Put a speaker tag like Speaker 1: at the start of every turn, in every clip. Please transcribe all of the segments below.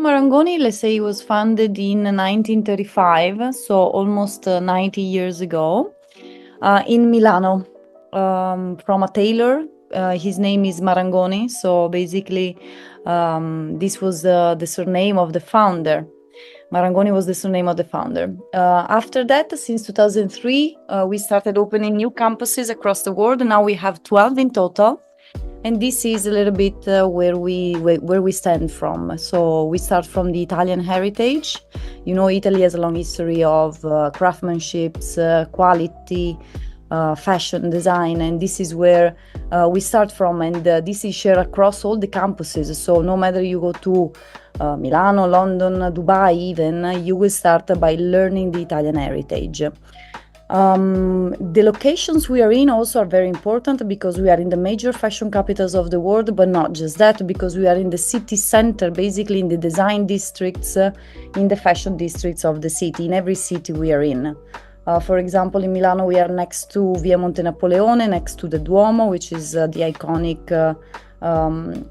Speaker 1: Marangoni, let's say, was founded in 1935, so almost 90 years ago, in Milano, from a tailor. His name is Marangoni, so basically this was the surname of the founder. Marangoni was the surname of the founder. After that, since 2003, we started opening new campuses across the world. Now we have 12 in total. And this is a little bit where we stand from. So we start from the Italian heritage. You know, Italy has a long history of craftsmanship, quality, fashion, design, and this is where we start from. And this is shared across all the campuses. So no matter you go to Milano, London, Dubai, even, you will start by learning the Italian heritage. The locations we are in also are very important because we are in the major fashion capitals of the world, but not just that, because we are in the city center, basically in the design districts, in the fashion districts of the city, in every city we are in. For example, in Milano, we are next to Via Monte Napoleone, next to the Duomo, which is the iconic,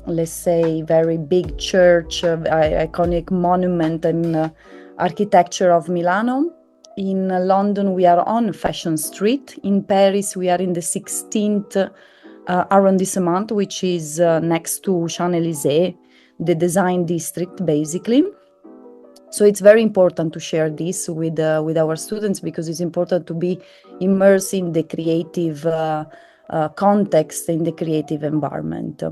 Speaker 1: let's say, very big church, iconic monument and architecture of Milano. In London, we are on Fashion Street. In Paris, we are in the 16th arrondissement, which is next to Champs-Élysées, the design district, basically. So it's very important to share this with our students because it's important to be immersed in the creative context, in the creative environment.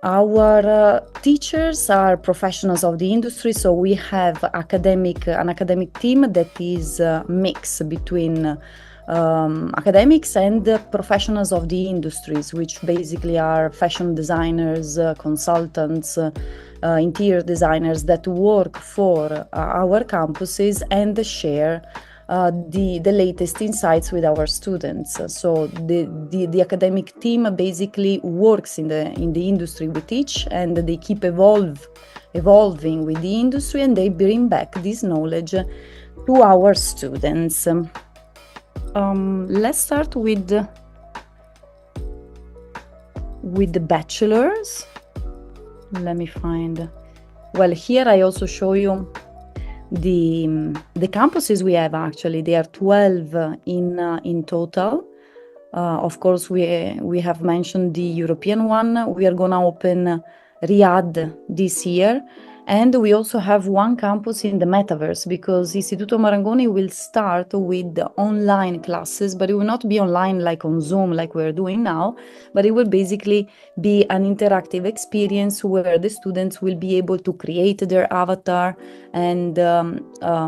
Speaker 1: Our teachers are professionals of the industry, so we have an academic team that is a mix between academics and professionals of the industries, which basically are fashion designers, consultants, interior designers that work for our campuses and share the latest insights with our students. So the academic team basically works in the industry we teach, and they keep evolving with the industry, and they bring back this knowledge to our students. Let's start with the bachelors. Let me find. Well, here I also show you the campuses we have. Actually, there are 12 in total. Of course, we have mentioned the European one. We are gonna open Riyadh this year, and we also have one campus in the metaverse because Istituto Marangoni will start with the online classes, but it will not be online like on Zoom like we're doing now, but it will basically be an interactive experience where the students will be able to create their avatar and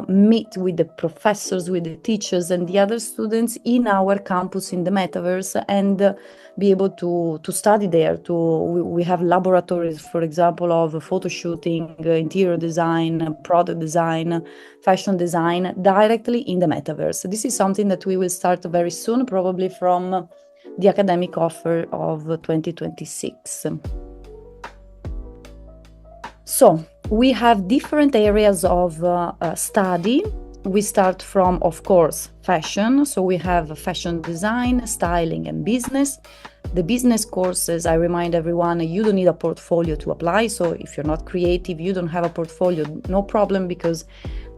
Speaker 1: meet with the professors, with the teachers and the other students in our campus in the metaverse, and be able to study there. We have laboratories, for example, of photo shooting, interior design, product design, fashion design, directly in the metaverse. This is something that we will start very soon, probably from the academic offer of 2026. So we have different areas of study. We start from, of course, fashion. So we have fashion design, styling, and business. The business courses, I remind everyone, you don't need a portfolio to apply. So if you're not creative, you don't have a portfolio, no problem, because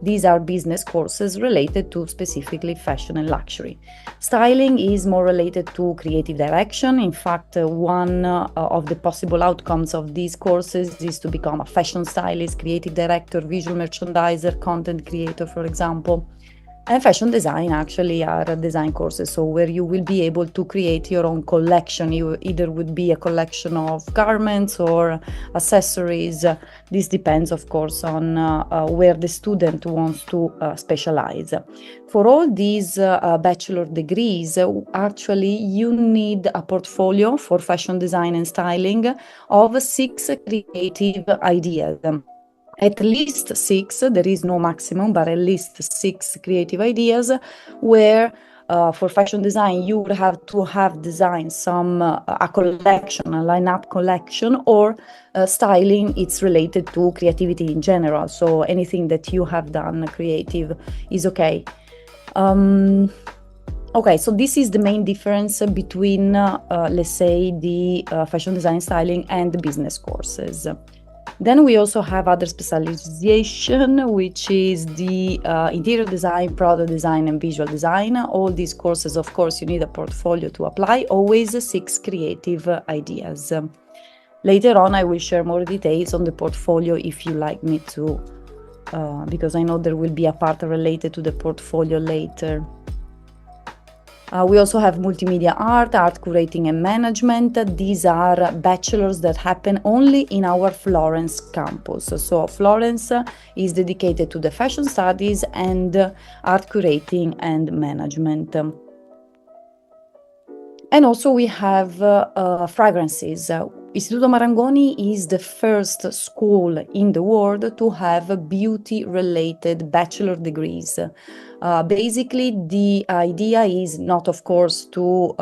Speaker 1: these are business courses related to specifically fashion and luxury. Styling is more related to creative direction. In fact, one of the possible outcomes of these courses is to become a fashion stylist, creative director, visual merchandiser, content creator, for example. And fashion design actually are design courses, so where you will be able to create your own collection. You either would be a collection of garments or accessories. This depends, of course, on where the student wants to specialize. For all these bachelor degrees, actually you need a portfolio for fashion design and styling of 6 creative ideas. At least 6, there is no maximum, but at least 6 creative ideas where for fashion design you would have to have designed a collection, a lineup collection, or styling, it's related to creativity in general. So anything that you have done creative is okay. Okay, so this is the main difference between, let's say, the fashion design styling and the business courses. Then we also have other specialization, which is the interior design, product design, and visual design. All these courses, of course, you need a portfolio to apply. Always 6 creative ideas. Later on, I will share more details on the portfolio if you like me to, because I know there will be a part related to the portfolio later. We also have multimedia art curating and management. These are bachelors that happen only in our Florence campus. So Florence is dedicated to the fashion studies and art curating and management. And also we have fragrances. Istituto Marangoni is the first school in the world to have beauty-related bachelor degrees. Basically, the idea is not, of course, to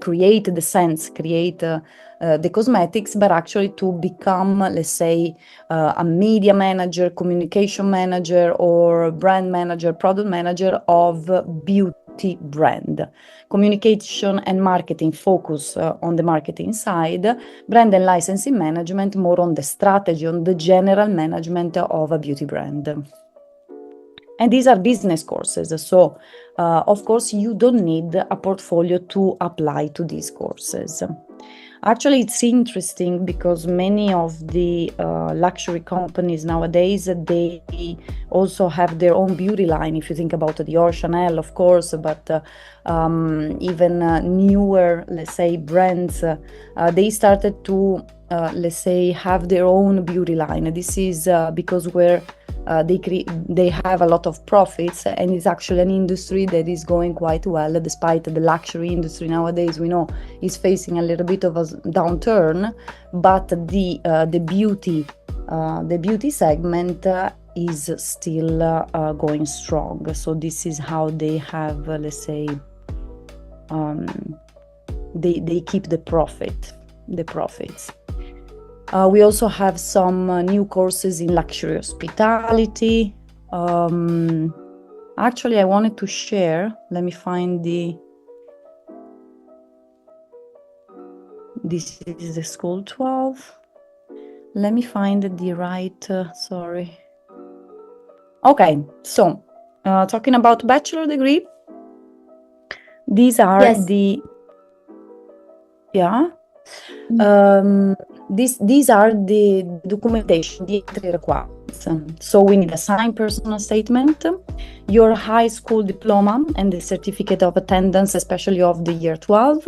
Speaker 1: create the scents, create the cosmetics, but actually to become, let's say, a media manager, communication manager, or brand manager, product manager of beauty brand. Communication and marketing focus on the marketing side, brand and licensing management more on the strategy, on the general management of a beauty brand. And these are business courses, so of course you don't need a portfolio to apply to these courses. Actually, it's interesting because many of the luxury companies nowadays, they also have their own beauty line. If you think about Dior, Chanel, of course, but even newer, let's say, brands, they started to, let's say, have their own beauty line. This is because they have a lot of profits, and it's actually an industry that is going quite well, despite the luxury industry nowadays, we know, is facing a little bit of a downturn, but the beauty segment is still going strong. So this is how they have, let's say, they keep the profits. We also have some new courses in luxury hospitality. Actually, I wanted to share, let me find this is the school 12. Let me find the right, sorry. Okay, so talking about bachelor degree, these are these are the documentation, the entry requirements. So we need a signed personal statement, your high school diploma and the certificate of attendance, especially of the year 12.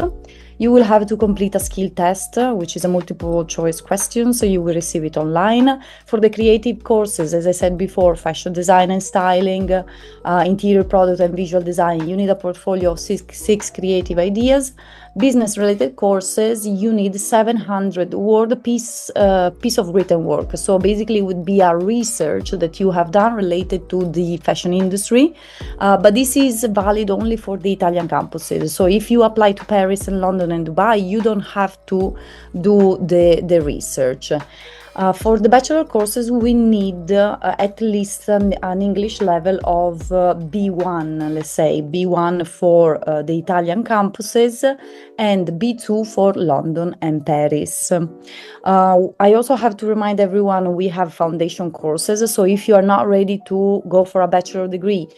Speaker 1: You will have to complete a skill test, which is a multiple choice question, so you will receive it online. For the creative courses, as I said before, fashion design and styling, interior product and visual design, you need a portfolio of six creative ideas. Business-related courses, you need 700-word piece of written work. So basically, it would be a research that you have done related to the fashion industry, but this is valid only for the Italian campuses. So if you apply to Paris and London and Dubai, you don't have to do the research. For the bachelor courses, we need at least an English level of B1, let's say, B1 for the Italian campuses and B2 for London and Paris. I also have to remind everyone we have foundation courses, so if you are not ready to go for a bachelor degree,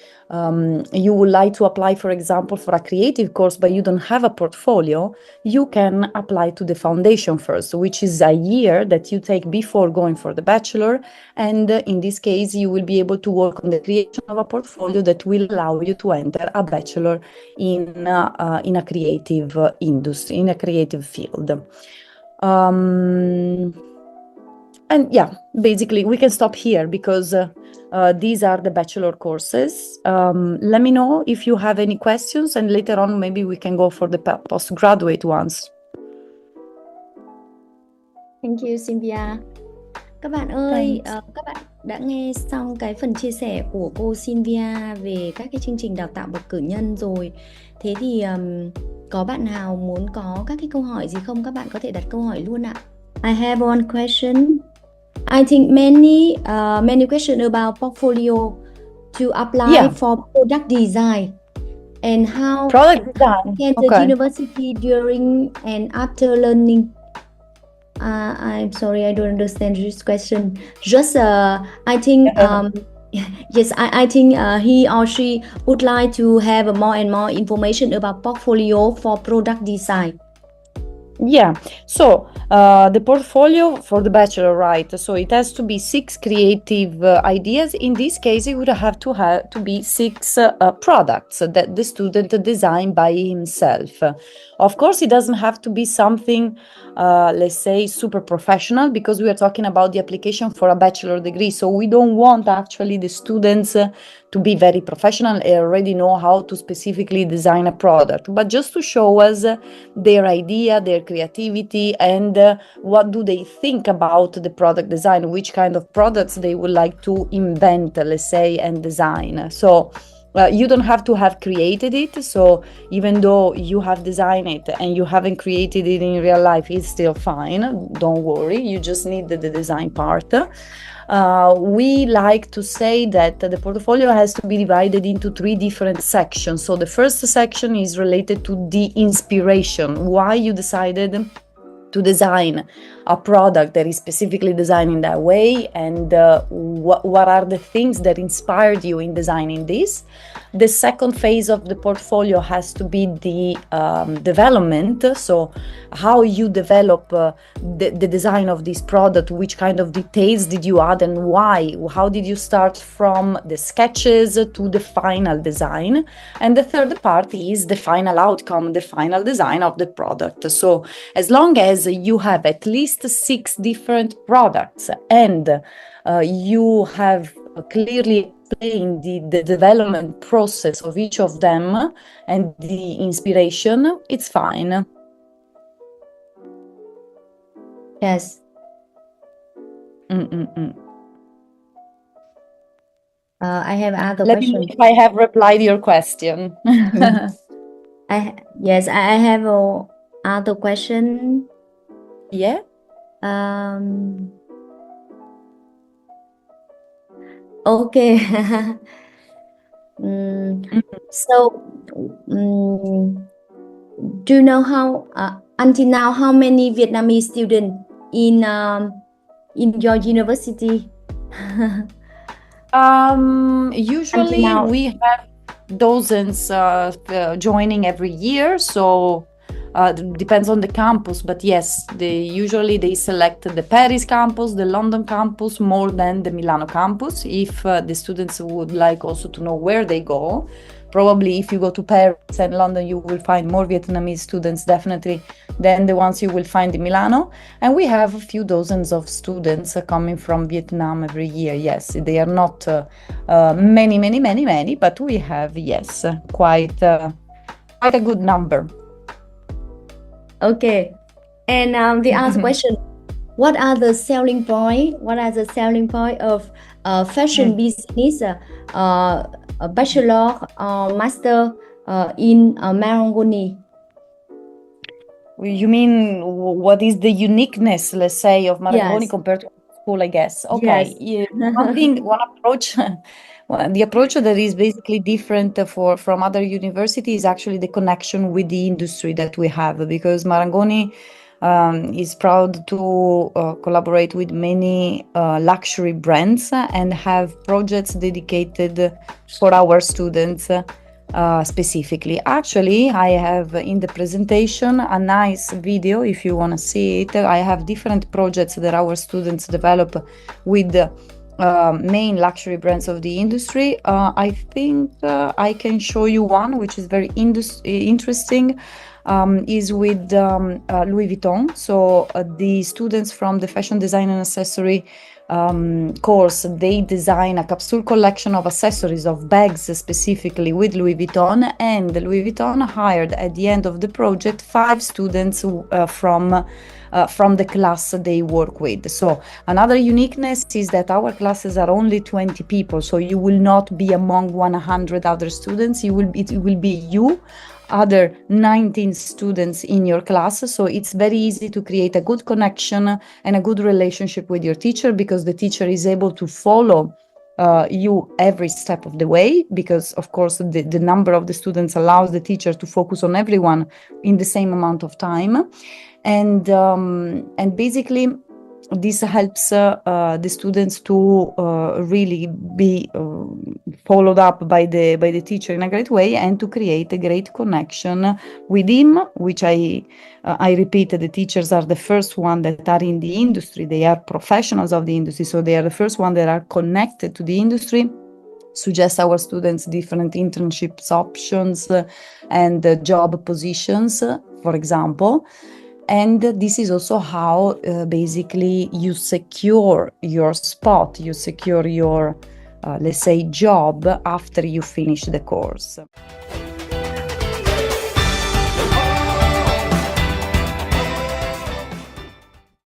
Speaker 1: you would like to apply, for example, for a creative course, but you don't have a portfolio, you can apply to the foundation first, which is a year that you take before going for the bachelor. And in this case, you will be able to work on the creation of a portfolio that will allow you to enter a bachelor in a creative industry, in a creative field. And yeah, basically we can stop here because these are the bachelor courses. Let me know if you have any questions, and later on maybe we can go for the postgraduate ones.
Speaker 2: Thank you, Sylvia. Các bạn ơi, các bạn đã nghe xong cái phần chia sẻ của cô Sylvia về các cái chương trình đào tạo bậc cử nhân rồi. Thế thì có bạn nào muốn có các cái câu hỏi gì không? Các bạn có thể đặt câu hỏi luôn ạ. I have one question. I think many questions about portfolio to apply for product design and how
Speaker 1: product design
Speaker 2: can the university during and after learning. I'm sorry, I don't understand this question. Just, I think, yes, I think he or she would like to have more and more information about portfolio for product design.
Speaker 1: Yeah, so the portfolio for the bachelor, right? So it has to be 6 creative ideas. In this case, it would have to be 6 products that the student designed by himself. Of course, it doesn't have to be something, let's say, super professional, because we are talking about the application for a bachelor degree. So we don't want actually the students to be very professional and already know how to specifically design a product, but just to show us their idea, their creativity, and what do they think about the product design, which kind of products they would like to invent, let's say, and design. So you don't have to have created it. So even though you have designed it and you haven't created it in real life, it's still fine. Don't worry. You just need the design part. We like to say that the portfolio has to be divided into 3 different sections. So the first section is related to the inspiration, why you decided to design a product that is specifically designed in that way, and what are the things that inspired you in designing this. The second phase of the portfolio has to be the development, so how you develop the design of this product, which kind of details did you add and why, how did you start from the sketches to the final design. And the third part is the final outcome, the final design of the product. So as long as you have at least 6 different products and you have clearly explained the development process of each of them and the inspiration, it's fine.
Speaker 2: Yes. I have other
Speaker 1: Let me know
Speaker 2: question.
Speaker 1: if I have replied your question.
Speaker 2: Yes, I have other question.
Speaker 1: Yeah.
Speaker 2: Okay. So, do you know how until now how many Vietnamese students in your university?
Speaker 1: Usually we have dozens joining every year, so depends on the campus, but yes, usually they select the Paris campus, the London campus more than the Milano campus. If the students would like also to know where they go, probably if you go to Paris and London, you will find more Vietnamese students definitely than the ones you will find in Milano. And we have a few dozens of students coming from Vietnam every year. Yes, they are not many, but we have, yes, quite a good number.
Speaker 2: Okay, and the other question: what are the selling point? What are the selling point of fashion business, a bachelor or master in Marangoni?
Speaker 1: You mean what is the uniqueness, let's say, of Marangoni
Speaker 2: Yes.
Speaker 1: compared to school, I guess? Okay.
Speaker 2: Yes.
Speaker 1: One approach, the approach that is basically different from other universities is actually the connection with the industry that we have, because Marangoni is proud to collaborate with many luxury brands and have projects dedicated for our students. Specifically, actually, I have in the presentation a nice video if you want to see it. I have different projects that our students develop with the main luxury brands of the industry. I think I can show you one which is very interesting. Is with Louis Vuitton. So the students from the fashion design and accessory course, they design a capsule collection of accessories, of bags specifically with Louis Vuitton, and Louis Vuitton hired at the end of the project 5 students from the class they work with. So another uniqueness is that our classes are only 20 people, so you will not be among 100 other students. It will be you, other 19 students in your class. So it's very easy to create a good connection and a good relationship with your teacher, because the teacher is able to follow you every step of the way, because of course the number of the students allows the teacher to focus on everyone in the same amount of time. And basically this helps the students to really be followed up by the teacher in a great way, and to create a great connection with him, which I repeat, the teachers are the first one that are in the industry. They are professionals of the industry, so they are the first one that are connected to the industry, suggest our students different internships options and job positions, for example. And this is also how basically you secure your spot, you secure your, let's say, job after you finish the course.